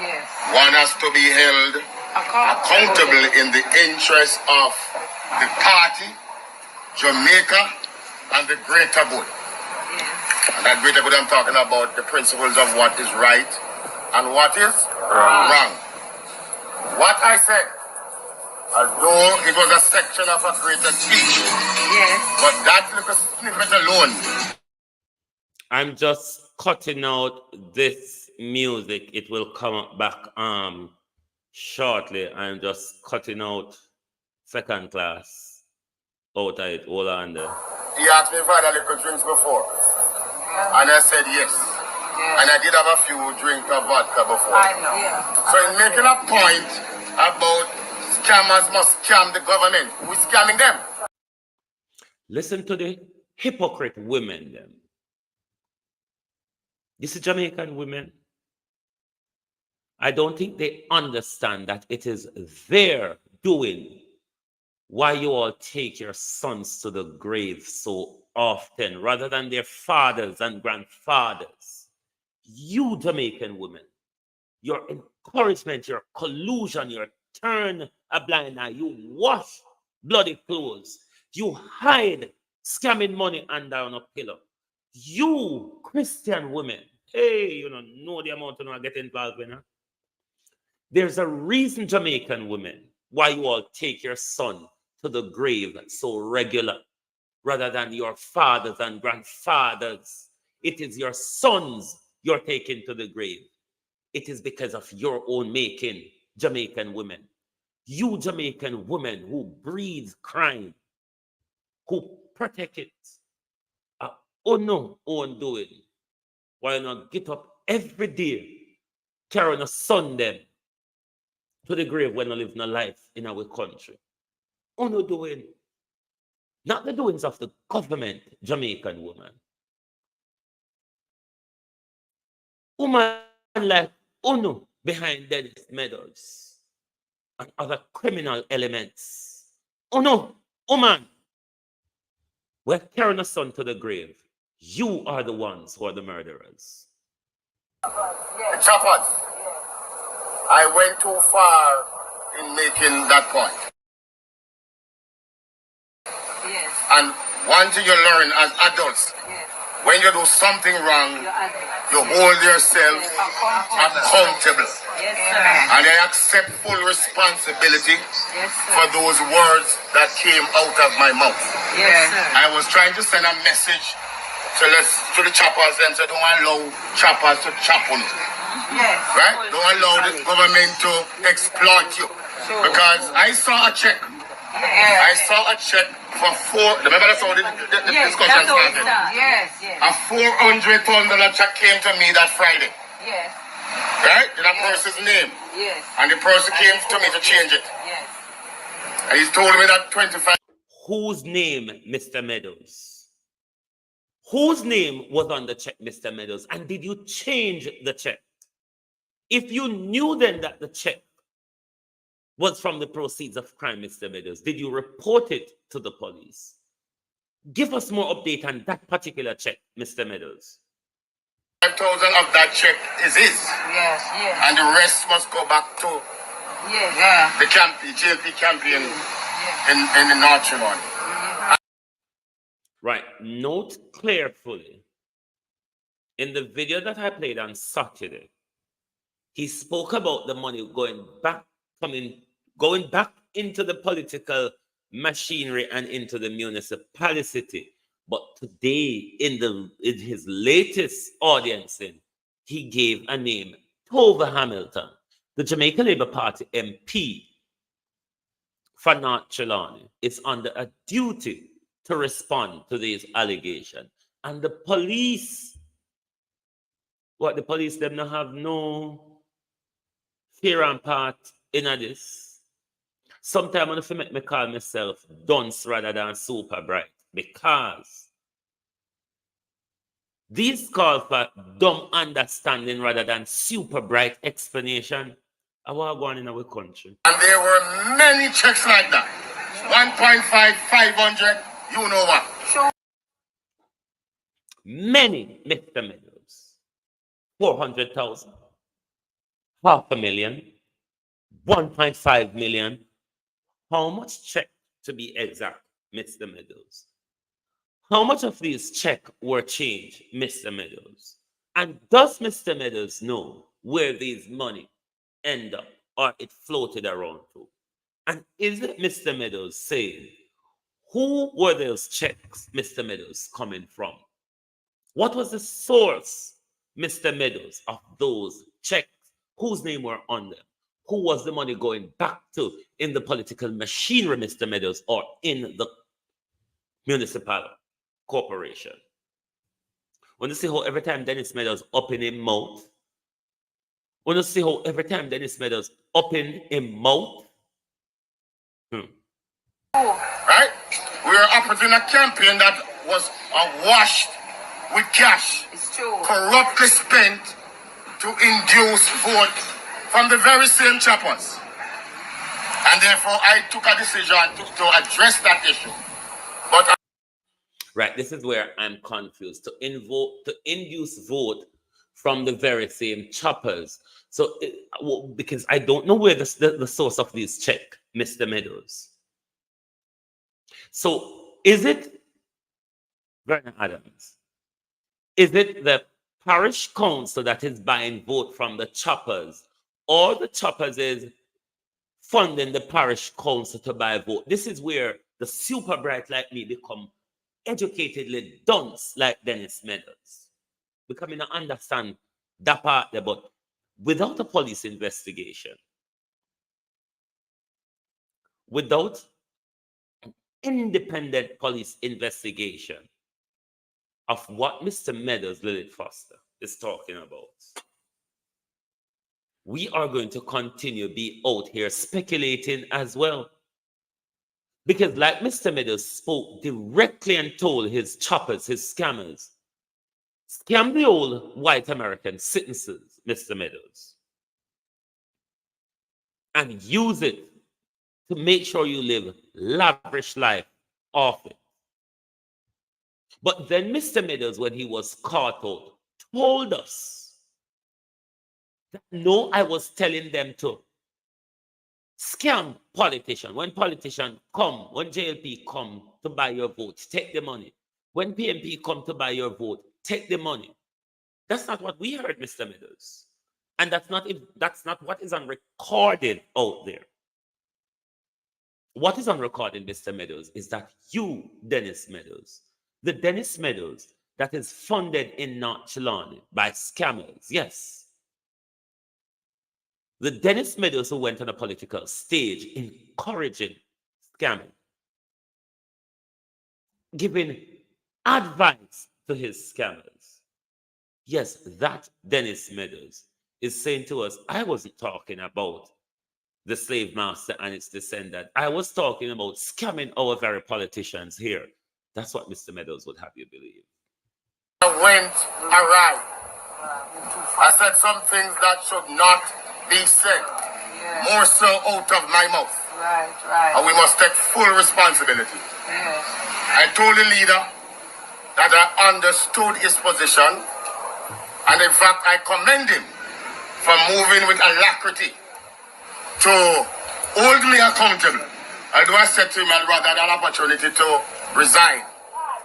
Yes. one has to be held accountable in the interest of the party, Jamaica, and the greater good. Yes. And that greater good, I'm talking about the principles of what is right and what is wrong. What I said, although it was a section of a greater speech, Yes. but that little snippet alone. I'm just cutting out this music. It will come up back shortly. I'm just cutting out second class out of it. Hold on there. He asked me if I had a little drinks before. And I said yes. And I did have a few drinks of vodka before. I know. Yeah. So he's making a point about scammers must scam the government. We're scamming them. Listen to the hypocrite women them. This is Jamaican women. I don't think they understand that it is their doing why you all take your sons to the grave so often rather than their fathers and grandfathers. You Jamaican women, your encouragement, your collusion, your turn a blind eye, you wash bloody clothes, you hide scamming money under on a pillow. You Christian women, hey, you don't know the amount of I get involved in. Huh? There's a reason, Jamaican women, why you all take your son to the grave so regular rather than your fathers and grandfathers. It is your sons you're taking to the grave. It is because of your own making, Jamaican women. You Jamaican women who breed crime, who protect it. Oh no, own doing. Why not get up every day, carrying a son them to the grave when I live in a life in our country? Oh no, doing. Not the doings of the government, Jamaican woman. Woman like Uno behind Dennis Meadows and other criminal elements. Oh no, woman. We're carrying a son to the grave. You are the ones who are the murderers. The choppers. I went too far in making that point. Yes. And one thing you learn as adults, Yes. when you do something wrong, you hold yourself accountable. Yes, sir. And I accept full responsibility Yes, sir. for those words that came out of my mouth. Yes, sir. I was trying to send a message to the choppers and say, don't allow choppers to chop on you. Yes. Right? Don't allow the government to exploit you. Because I saw a check. I saw a check for remember that's how the discussion started. Yes, yes. A $400,000 check came to me that Friday. Yes. Right? In a person's name. Yes. And the person came to me to change it. Yes. And he told me that 25. Whose name, Mr. Meadows? Whose name was on the check, Mr. Meadows? And did you change the check? If you knew then that the check was from the proceeds of crime, Mr. Meadows, did you report it to the police? Give us more update on that particular check, Mr. Meadows. 5,000 of that check is his. Yes, yes. And the rest must go back to Yes. the JLP campaign Yes. in the North Shore. Right. Note carefully. In the video that I played on Saturday, he spoke about the money going back into the political machinery and into the municipality. But today, in his latest audiencing, he gave a name, Tova Hamilton, the Jamaica Labour Party MP for North Trelawney, is under a duty to respond to these allegations. And the police, the police, them not have no fear and part in this. Sometimes I have to make me call myself dunce rather than super bright, because these call for dumb understanding rather than super bright explanation. I want to go on in our country. And there were many checks like that. 1.5, 500, you know what? Many, Mr. Meadows. 400,000, 500,000, 1.5 million. How much check, to be exact, Mr. Meadows? How much of these checks were changed, Mr. Meadows? And does Mr. Meadows know where these money end up or it floated around to? And is it Mr. Meadows saying, who were those checks, Mr. Meadows, coming from? What was the source, Mr. Meadows, of those checks? Whose name were on them? Who was the money going back to in the political machinery, Mr. Meadows, or in the municipal corporation? When you see how every time Dennis Meadows open his mouth, when you see how every time Dennis Meadows open his mouth, Right? We are operating a campaign that was washed with cash, It's true. corruptly spent to induce vote from the very same choppers. And therefore, I took a decision to address that issue. But right, this is where I'm confused. To induce vote from the very same choppers. So, because I don't know where the source of these check, Mr. Meadows. So, is it Vernon Adams? Is it the parish council that is buying vote from the choppers, or the choppers is funding the parish council to buy vote? This is where the super bright like me become educatedly dunce like Dennis Meadows. Because I don't understand that part there, but without a police investigation, without an independent police investigation of what Mr. Meadows, Lilith Foster, is talking about, we are going to continue be out here speculating as well. Because like Mr. Meadows spoke directly and told his choppers, his scammers, scam the old white American citizens, Mr. Meadows, and use it to make sure you live lavish life off it. But then Mr. Meadows, when he was caught out, told us that no, I was telling them to scam politicians. When politicians come, when JLP come to buy your vote, take the money. When PMP come to buy your vote, take the money. That's not what we heard, Mr. Meadows. And that's not what is on recorded out there. What is on recorded, Mr. Meadows, is that you, Dennis Meadows, the Dennis Meadows that is funded in North Trelawney by scammers, yes. The Dennis Meadows who went on a political stage encouraging scamming, giving advice to his scammers. Yes, that Dennis Meadows is saying to us, I wasn't talking about the slave master and its descendant. I was talking about scamming our very politicians here. That's what Mr. Meadows would have you believe. went awry. I said some things that should not be said, more so out of my mouth. Right. And we must take full responsibility. Yes. I told the leader that I understood his position, and in fact I commend him for moving with alacrity to hold me accountable. Although I said to him I'd rather have an opportunity to resign,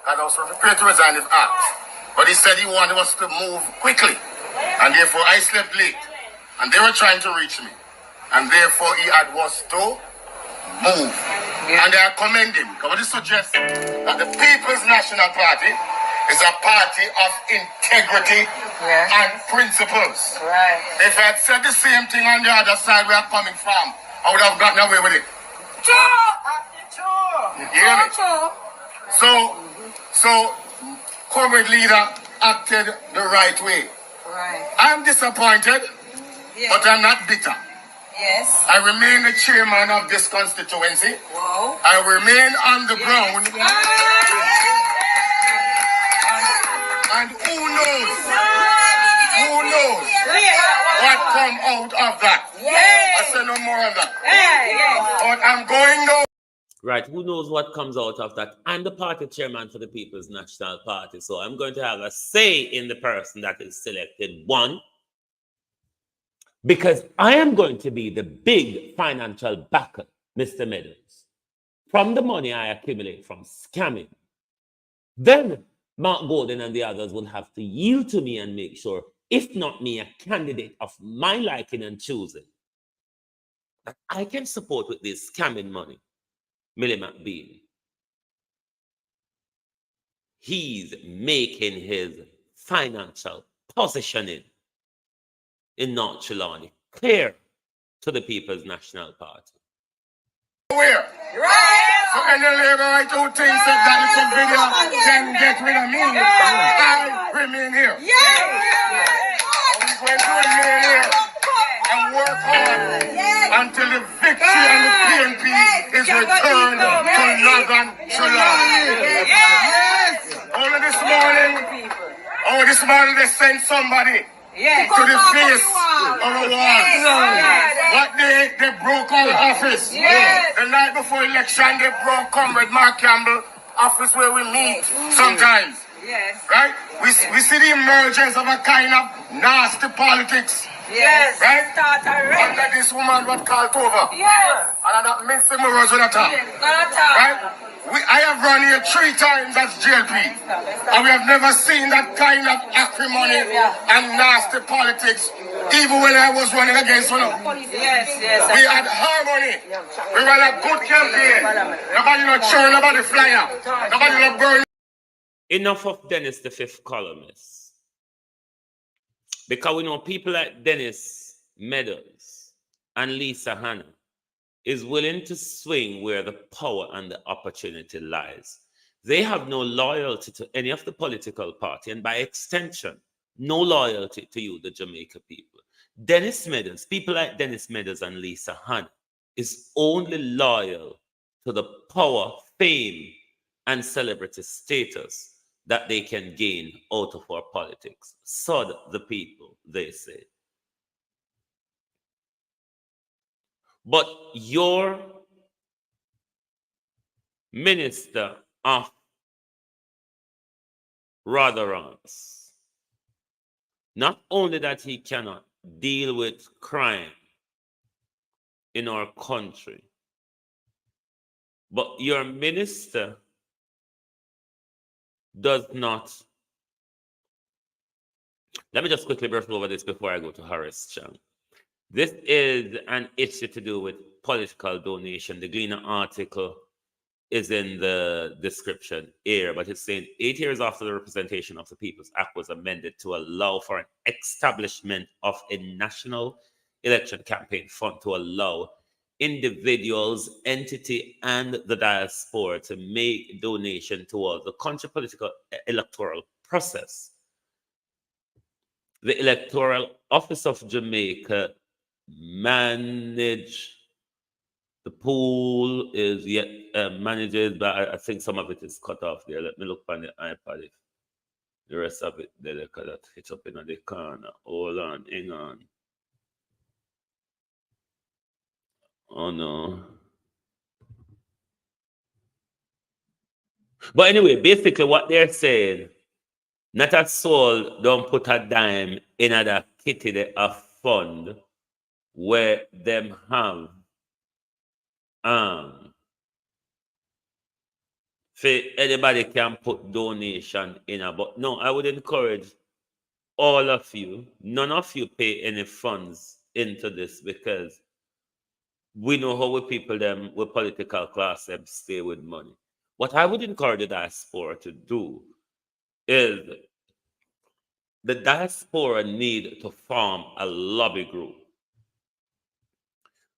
because I was prepared to resign if asked. But he said he wanted us to move quickly, and therefore I slept late, and they were trying to reach me, and therefore he had us to move. And I commend him, because he suggests that the People's National Party is a party of integrity and principles. Right. If I had said the same thing on the other side where I'm coming from, I would have gotten away with it. You hear me? So, corporate leader acted the right way. Right. I'm disappointed, but I'm not bitter. Yes. I remain the chairman of this constituency. Wow. I remain on the ground. And who knows what come out of that. I say no more of that. But I'm going now. Right, who knows what comes out of that? I'm the party chairman for the People's National Party, so I'm going to have a say in the person that is selected. One, because I am going to be the big financial backer, Mr. Meadows, from the money I accumulate from scamming. Then Mark Golden and the others will have to yield to me and make sure, if not me, a candidate of my liking and choosing, that I can support with this scamming money. Millie McBean. He's making his financial positioning in North Trelawney clear to the People's National Party. Where? So any labor who thinks that little video can get rid of me, I remain here. We're going to remain here and work hard until the victory and the PNP is returned to Northern Trelawney. Only this morning they sent somebody to the face of the wall. What they broke our office. The night before election, they broke Comrade Mark Campbell office where we meet sometimes. Right? We see the emergence of a kind of nasty politics. Right? Under this woman was called over. And that means the mirrors with a top. Right? I have run here 3 times as JLP, and we have never seen that kind of acrimony and nasty politics, even when I was running against one of them. We had harmony. We ran a good campaign. Nobody not churn, nobody flyer, nobody not burn. Enough of Dennis, the fifth columnist. Because we know people like Dennis Meadows and Lisa Hanna is willing to swing where the power and the opportunity lies. They have no loyalty to any of the political party, and by extension, no loyalty to you, the Jamaica people. Dennis Meadows, people like Dennis Meadows and Lisa Hanna, is only loyal to the power, fame, and celebrity status that they can gain out of our politics. Sod the people, they say. But your minister of Rotherhams, not only that he cannot deal with crime in our country, but your minister does not. Let me just quickly brush over this before I go to Horace Chang. This is an issue to do with political donation. The Gleaner article is in the description here, but it's saying 8 years after the Representation of the People's Act was amended to allow for an establishment of a national election campaign fund to allow individuals, entity, and the diaspora to make donation towards the country political electoral process. The Electoral Office of Jamaica manage the pool is yet manages, but I think some of it is cut off there. Let me look on the iPad if The rest of it, they look at that hit up in the corner. Hold on, hang on. Oh no. But anyway, basically what they're saying, not a soul don't put a dime in a kitty they a fund where them have anybody can put donation in a, but no, I would encourage all of you, none of you pay any funds into this, because we know how we people them with political class them stay with money. What I would encourage the diaspora to do is the diaspora need to form a lobby group.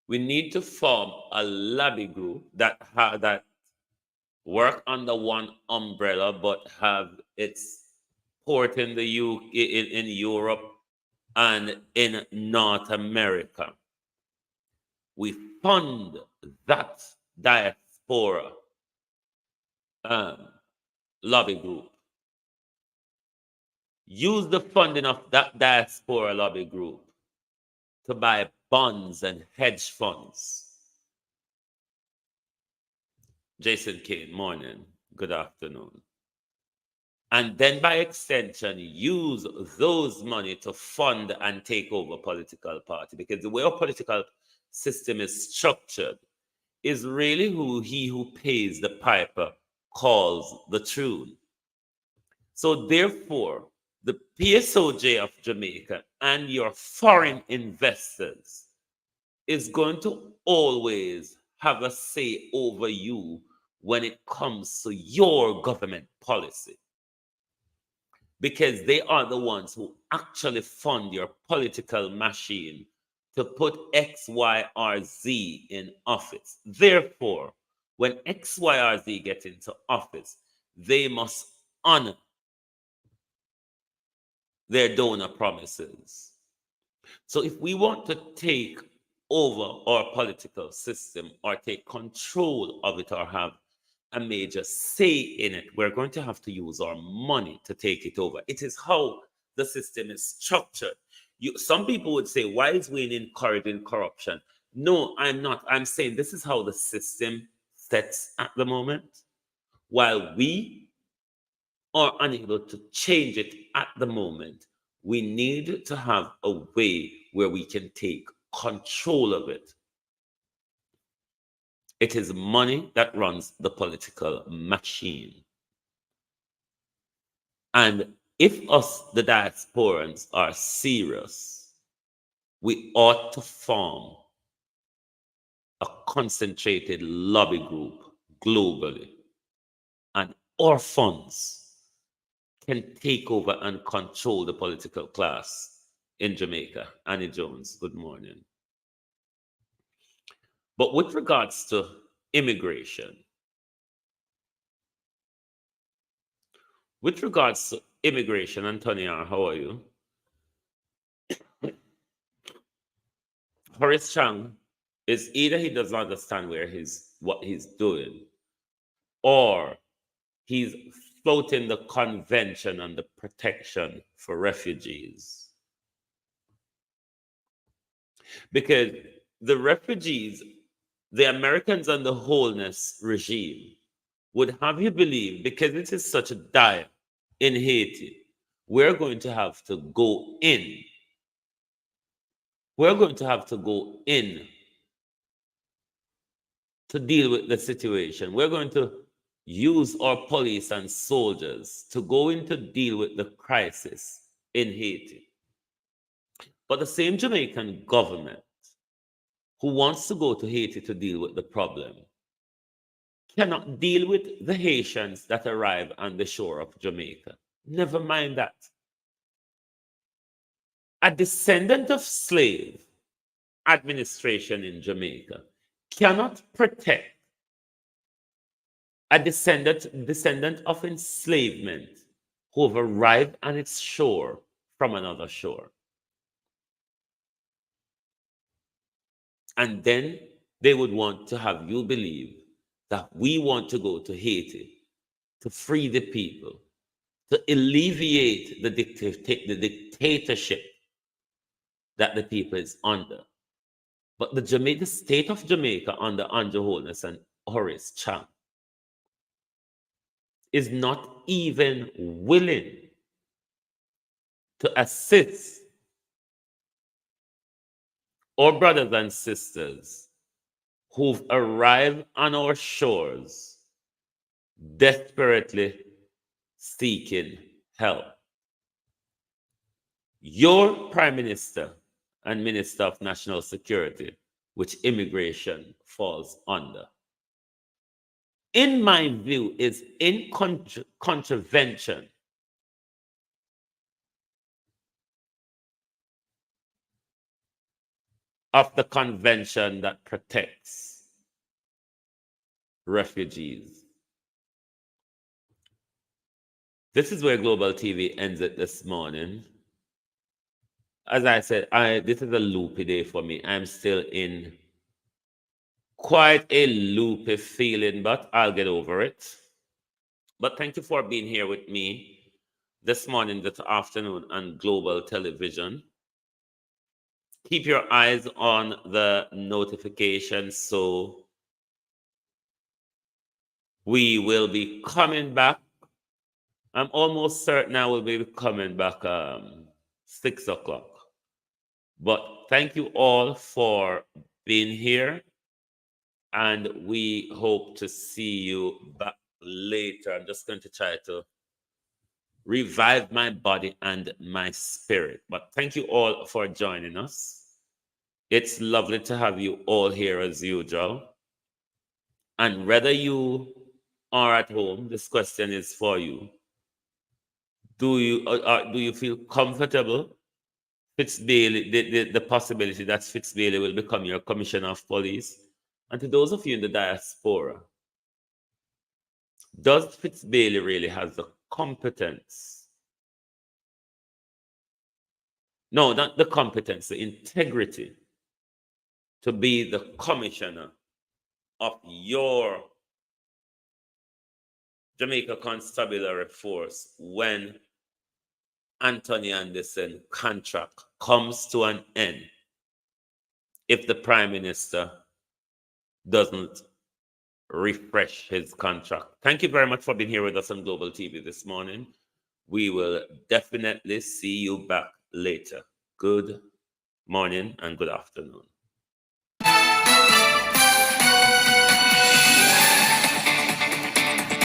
We need to form a lobby group that work under one umbrella, but have its port in the in Europe and in North America. We fund that diaspora lobby group. Use the funding of that diaspora lobby group to buy bonds and hedge funds. Jason Kane, morning, good afternoon. And then by extension, use those money to fund and take over political party, because the way our political system is structured is really he who pays the piper calls the tune. So therefore, the PSOJ of Jamaica and your foreign investors is going to always have a say over you when it comes to your government policy, because they are the ones who actually fund your political machine to put X, Y, or Z in office. Therefore, when X, Y, or Z get into office, they must honor their donor promises. So if we want to take over our political system or take control of it or have a major say in it, we're going to have to use our money to take it over. It is how the system is structured. Some people would say, why is Wayne encouraging corruption? No, I'm not. I'm saying this is how the system sets at the moment. While we are unable to change it at the moment, we need to have a way where we can take control of it. It is money that runs the political machine. And if us, the diasporans, are serious, we ought to form a concentrated lobby group globally. And our funds can take over and control the political class in Jamaica. Annie Jones, good morning. But with regards to immigration, Antonia, how are you? Horace Chang is either he does not understand what he's doing, or he's floating the convention on the protection for refugees. Because the refugees, the Americans and the wholeness regime would have you believe, because it is such a dire in Haiti, we're going to have to go in. We're going to have to go in to deal with the situation. We're going to use our police and soldiers to go in to deal with the crisis in Haiti. But the same Jamaican government who wants to go to Haiti to deal with the problem cannot deal with the Haitians that arrive on the shore of Jamaica. Never mind that. A descendant of slave administration in Jamaica cannot protect a descendant of enslavement who have arrived on its shore from another shore. And then they would want to have you believe that we want to go to Haiti to free the people, to alleviate the dictatorship that the people is under. But the state of Jamaica under Andrew Holness and Horace Chang is not even willing to assist our brothers and sisters who've arrived on our shores desperately seeking help. Your Prime Minister and Minister of National Security, which immigration falls under, in my view, is in contravention of the convention that protects refugees. This is where Global TV ends it this morning. As I said, this is a loopy day for me. I'm still in quite a loopy feeling, but I'll get over it. But thank you for being here with me this morning, this afternoon on Global Television. Keep your eyes on the notifications so we will be coming back. I'm almost certain I will be coming back 6 o'clock. But thank you all for being here, and we hope to see you back later. I'm just going to try to revive my body and my spirit. But thank you all for joining us. It's lovely to have you all here as usual. And whether you are at home, this question is for you. Do you feel comfortable Fitzbailey, the possibility that Fitzbailey will become your commissioner of police? And to those of you in the diaspora, does Fitzbailey really have the competence? No, not the competence, the integrity to be the commissioner of your Jamaica Constabulary Force when Anthony Anderson contract comes to an end if the Prime Minister doesn't refresh his contract? Thank you very much for being here with us on Global TV this morning. We will definitely see you back later. Good morning and good afternoon.